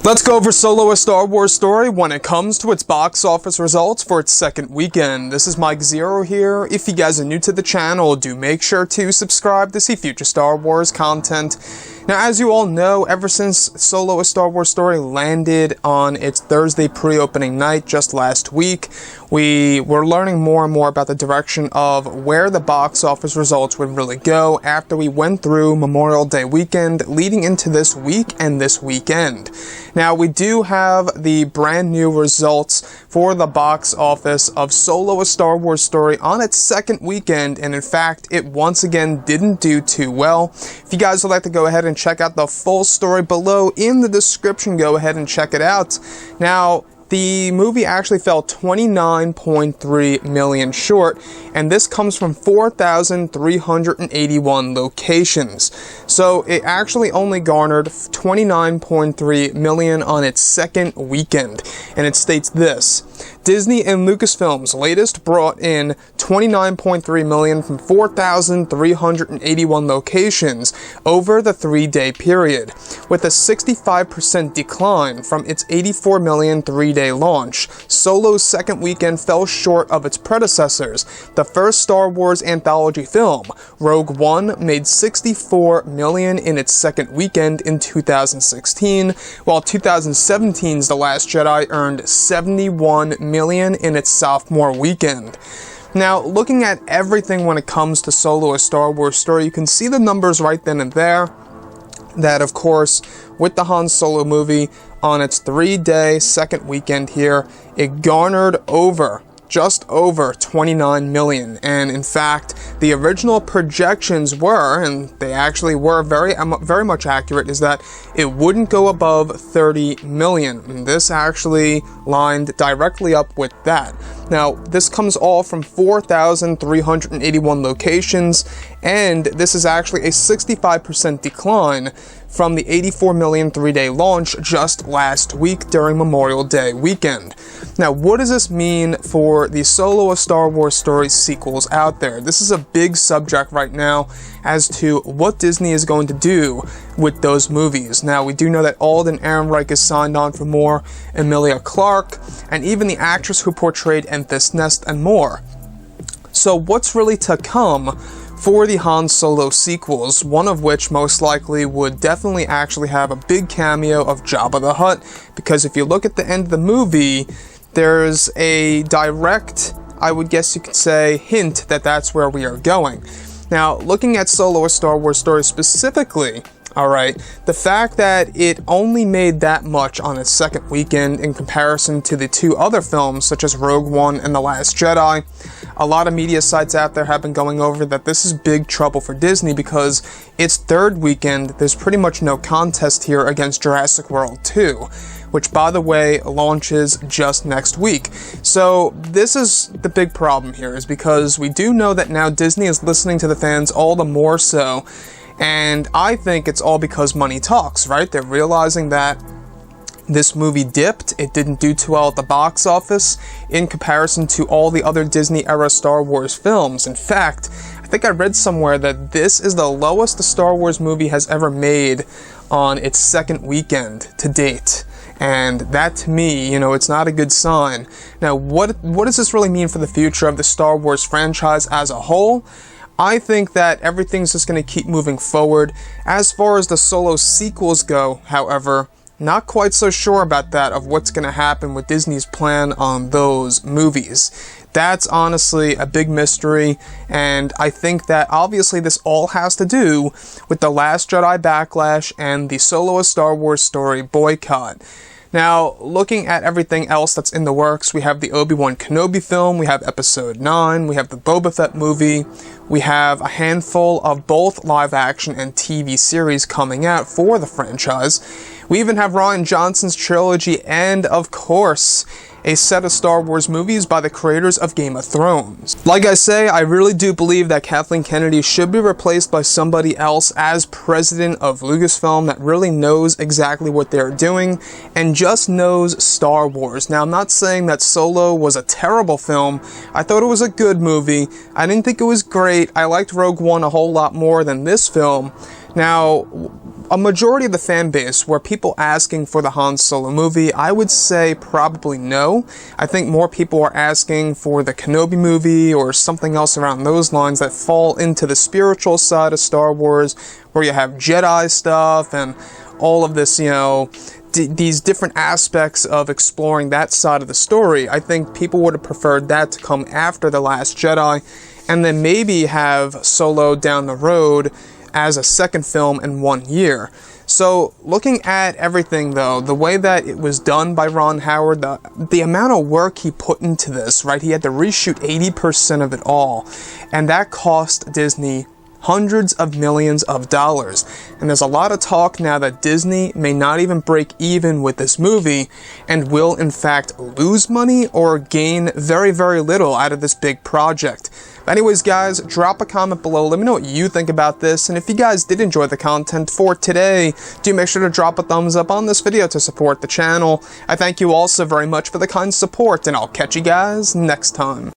Let's go over Solo: A Star Wars Story when it comes to its box office results for its second weekend. This is Mike Zero here. If you guys are new to the channel, do make sure to subscribe to see future Star Wars content. Now, as you all know, ever since Solo: A Star Wars Story landed on its Thursday pre-opening night just last week, we were learning more and more about the direction of where the box office results would really go after we went through Memorial Day weekend leading into this week and this weekend. Now, we do have the brand new results for the box office of Solo: A Star Wars Story on its second weekend, and in fact, it once again didn't do too well. If you guys would like to go ahead and check out the full story below in the description, go ahead and check it out. Now, the movie actually fell 29.3 million short, and this comes from 4,381 locations. So it actually only garnered 29.3 million on its second weekend, and it states this: Disney and Lucasfilm's latest brought in 29.3 million from 4,381 locations over the 3-day period, with a 65% decline from its 84 million 3-day launch. Solo's second weekend fell short of its predecessors. The first Star Wars anthology film, Rogue One, made 64 million in its second weekend in 2016, while 2017's The Last Jedi earned 71 million in its sophomore weekend. Now, looking at everything when it comes to Solo: A Star Wars Story, you can see the numbers right then and there. That, of course, with the Han Solo movie on its 3-day second weekend here, it garnered just over 29 million, and in fact, the original projections were, and they actually were very much accurate, is that it wouldn't go above 30 million, and this actually lined directly up with that. Now, this comes all from 4,381 locations, and this is actually a 65% decline from the 84 million 3-day launch just last week during Memorial Day weekend. Now, what does this mean for the Solo: A Star Wars Story sequels out there? This is a big subject right now as to what Disney is going to do with those movies. Now, we do know that Alden Ehrenreich is signed on for more, Emilia Clarke, and even the actress who portrayed Enfys Nest and more. So what's really to come for the Han Solo sequels, one of which most likely would definitely actually have a big cameo of Jabba the Hutt, because if you look at the end of the movie, there's a direct, I would guess you could say, hint that that's where we are going. Now, looking at Solo: A Star Wars Story specifically, alright, the fact that it only made that much on its second weekend in comparison to the two other films, such as Rogue One and The Last Jedi, a lot of media sites out there have been going over that this is big trouble for Disney because its third weekend, there's pretty much no contest here against Jurassic World 2, which, by the way, launches just next week. So this is the big problem here, is because we do know that now Disney is listening to the fans all the more so, and I think it's all because money talks, right? They're realizing that this movie dipped, it didn't do too well at the box office in comparison to all the other Disney-era Star Wars films. In fact, I think I read somewhere that this is the lowest the Star Wars movie has ever made on its second weekend to date. And that, to me, you know, it's not a good sign. Now, what does this really mean for the future of the Star Wars franchise as a whole? I think that everything's just going to keep moving forward. As far as the Solo sequels go, however, not quite so sure about that, of what's going to happen with Disney's plan on those movies. That's honestly a big mystery, and I think that obviously this all has to do with The Last Jedi Backlash and the Solo: A Star Wars Story boycott. Now, looking at everything else that's in the works, we have the Obi-Wan Kenobi film, we have Episode 9, we have the Boba Fett movie, we have a handful of both live-action and TV series coming out for the franchise. We even have Rian Johnson's trilogy, and, of course, a set of Star Wars movies by the creators of Game of Thrones. Like I say, I really do believe that Kathleen Kennedy should be replaced by somebody else as president of Lucasfilm that really knows exactly what they're doing and just knows Star Wars. Now, I'm not saying that Solo was a terrible film. I thought it was a good movie. I didn't think it was great. I liked Rogue One a whole lot more than this film. Now, a majority of the fan base were people asking for the Han Solo movie. I would say probably no. I think more people are asking for the Kenobi movie or something else around those lines that fall into the spiritual side of Star Wars, where you have Jedi stuff and all of this, you know, these different aspects of exploring that side of the story. I think people would have preferred that to come after The Last Jedi, and then maybe have Solo down the road as a second film in 1 year. So, looking at everything though, the way that it was done by Ron Howard, the amount of work he put into this, right? He had to reshoot 80% of it all, and that cost Disney hundreds of millions of dollars. And there's a lot of talk now that Disney may not even break even with this movie and will in fact lose money or gain very, very little out of this big project. But anyways, guys, drop a comment below. Let me know what you think about this. And if you guys did enjoy the content for today, do make sure to drop a thumbs up on this video to support the channel. I thank you all so very much for the kind support, and I'll catch you guys next time.